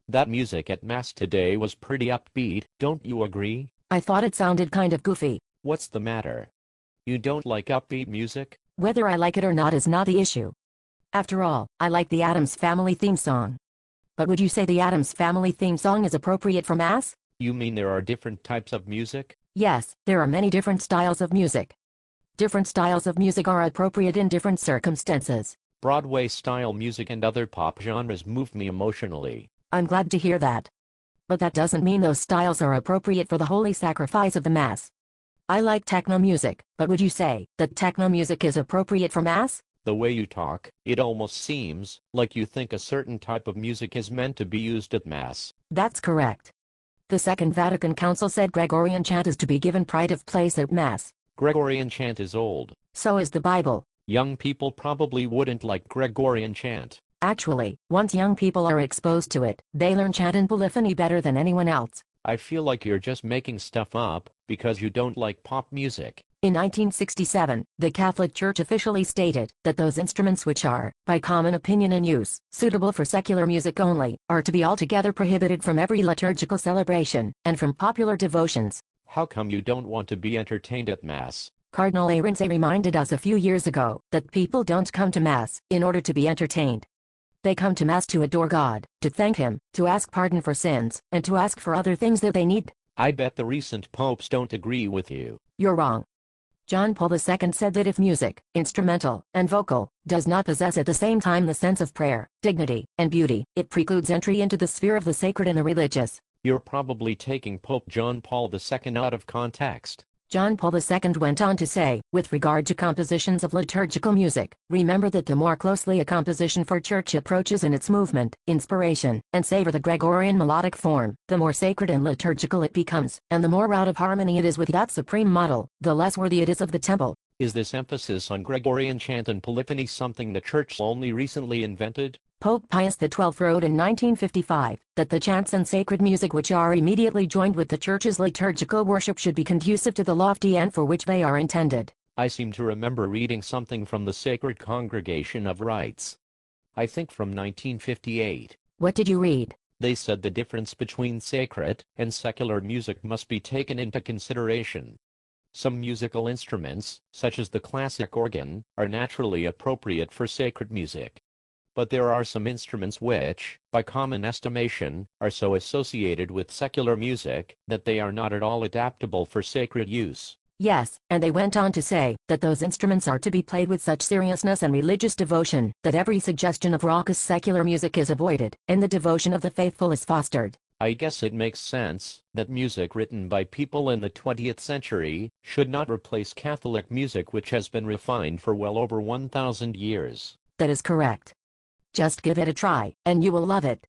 That music at Mass today was pretty upbeat, don't you agree? I thought it sounded kind of goofy. What's the matter? You don't like upbeat music? Whether I like it or not is not the issue. After all, I like the Addams Family theme song. But would you say the Addams Family theme song is appropriate for Mass? You mean there are different types of music? Yes, there are many different styles of music. Different styles of music are appropriate in different circumstances. Broadway-style music and other pop genres move me emotionally. I'm glad to hear that. But that doesn't mean those styles are appropriate for the holy sacrifice of the Mass. I like techno music, but would you say that techno music is appropriate for Mass? The way you talk, it almost seems like you think a certain type of music is meant to be used at Mass. That's correct. The Second Vatican Council said Gregorian chant is to be given pride of place at Mass. Gregorian chant is old. So is the Bible. Young people probably wouldn't like Gregorian chant. Actually, once young people are exposed to it, they learn chant and polyphony better than anyone else. I feel like you're just making stuff up because you don't like pop music. In 1967, the Catholic Church officially stated that those instruments which are, by common opinion and use, suitable for secular music only, are to be altogether prohibited from every liturgical celebration, and from popular devotions. How come you don't want to be entertained at Mass? Cardinal Arinze reminded us a few years ago that people don't come to Mass in order to be entertained. They come to Mass to adore God, to thank Him, to ask pardon for sins, and to ask for other things that they need. I bet the recent popes don't agree with you. You're wrong. John Paul II said that if music, instrumental and vocal, does not possess at the same time the sense of prayer, dignity, and beauty, it precludes entry into the sphere of the sacred and the religious. You're probably taking Pope John Paul II out of context. John Paul II went on to say, with regard to compositions of liturgical music, remember that the more closely a composition for church approaches in its movement, inspiration, and savor the Gregorian melodic form, the more sacred and liturgical it becomes, and the more out of harmony it is with that supreme model, the less worthy it is of the temple. Is this emphasis on Gregorian chant and polyphony something the Church only recently invented? Pope Pius XII wrote in 1955 that the chants and sacred music which are immediately joined with the Church's liturgical worship should be conducive to the lofty end for which they are intended. I seem to remember reading something from the Sacred Congregation of Rites. I think from 1958. What did you read? They said the difference between sacred and secular music must be taken into consideration. Some musical instruments, such as the classic organ, are naturally appropriate for sacred music. But there are some instruments which, by common estimation, are so associated with secular music that they are not at all adaptable for sacred use. Yes, and they went on to say that those instruments are to be played with such seriousness and religious devotion that every suggestion of raucous secular music is avoided, and the devotion of the faithful is fostered. I guess it makes sense that music written by people in the 20th century should not replace Catholic music which has been refined for well over 1,000 years. That is correct. Just give it a try, and you will love it.